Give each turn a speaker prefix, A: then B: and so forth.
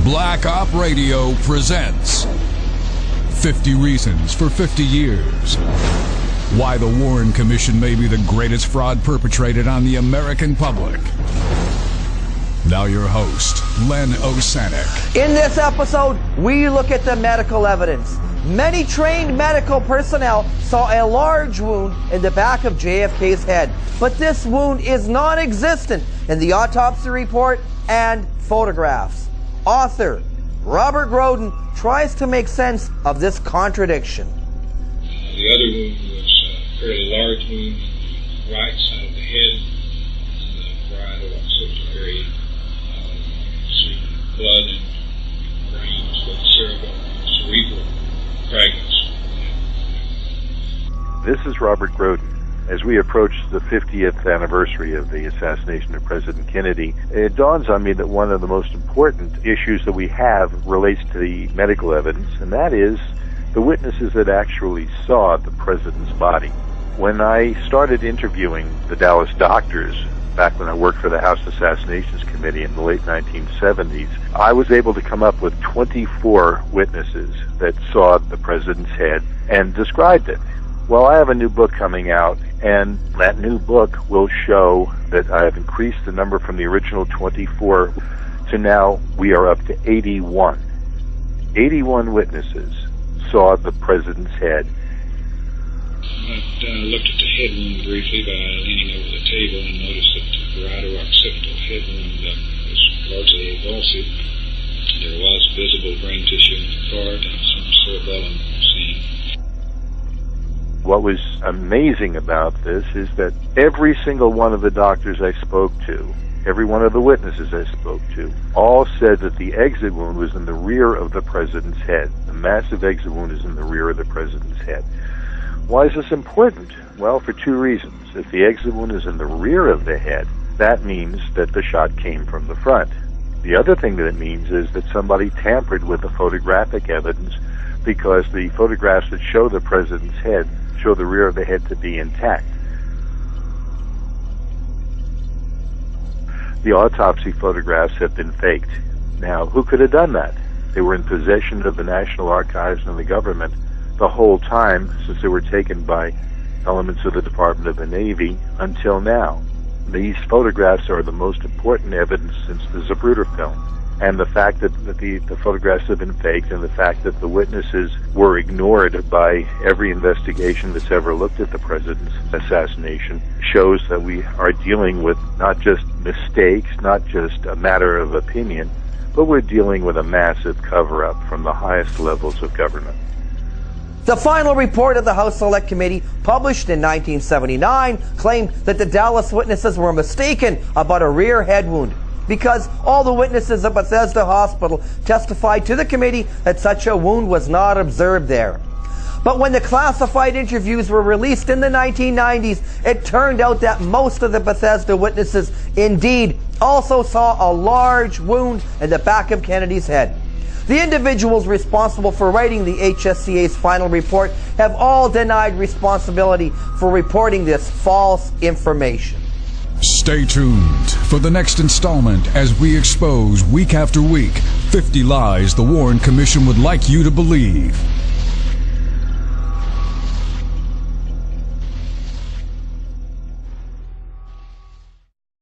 A: Black Op Radio presents 50 Reasons for 50 Years. Why the Warren Commission may be the greatest fraud perpetrated on the American public. Now your host, Len Osanek.
B: In this episode, we look at the medical evidence. Many trained medical personnel saw a large wound in the back of JFK's head, but this wound is non-existent in the autopsy report and photographs. Author Robert Groden tries to make sense of this contradiction.
C: The other wound was a fairly large wound on the right side of the head, in the parietal occipital area. See blood and brains with cerebral fragments.
D: This is Robert Groden. As we approach the 50th anniversary of the assassination of President Kennedy, it dawns on me that one of the most important issues that we have relates to the medical evidence, and that is the witnesses that actually saw the president's body. When I started interviewing the Dallas doctors, back when I worked for the House Assassinations Committee in the late 1970s, I was able to come up with 24 witnesses that saw the president's head and described it. Well, I have a new book coming out, and that new book will show that I have increased the number from the original 24 to now we are up to 81. 81 witnesses saw the president's head.
C: I looked at the head wound briefly by leaning over the table and noticed that the parietal occipital head wound was largely avulsive. There was visible brain tissue in the card and some cerebellum seen.
D: What was amazing about this is that every single one of the doctors I spoke to, every one of the witnesses I spoke to, all said that the exit wound was in the rear of the president's head. The massive exit wound is in the rear of the president's head. Why is this important? Well, for two reasons. If the exit wound is in the rear of the head, that means that the shot came from the front. The other thing that it means is that somebody tampered with the photographic evidence, because the photographs that show the president's head show the rear of the head to be intact. The autopsy photographs have been faked. Now, who could have done that? They were in possession of the National Archives and the government the whole time since they were taken by elements of the Department of the Navy until now. These photographs are the most important evidence since the Zapruder film. And the fact that the photographs have been faked, and the fact that the witnesses were ignored by every investigation that's ever looked at the president's assassination, shows that we are dealing with not just mistakes, not just a matter of opinion, but we're dealing with a massive cover-up from the highest levels of government.
B: The final report of the House Select Committee, published in 1979, claimed that the Dallas witnesses were mistaken about a rear head wound, because all the witnesses at Bethesda Hospital testified to the committee that such a wound was not observed there. But when the classified interviews were released in the 1990s, it turned out that most of the Bethesda witnesses indeed also saw a large wound in the back of Kennedy's head. The individuals responsible for writing the HSCA's final report have all denied responsibility for reporting this false information.
A: Stay tuned for the next installment as we expose week after week 50 lies the Warren Commission would like you to believe.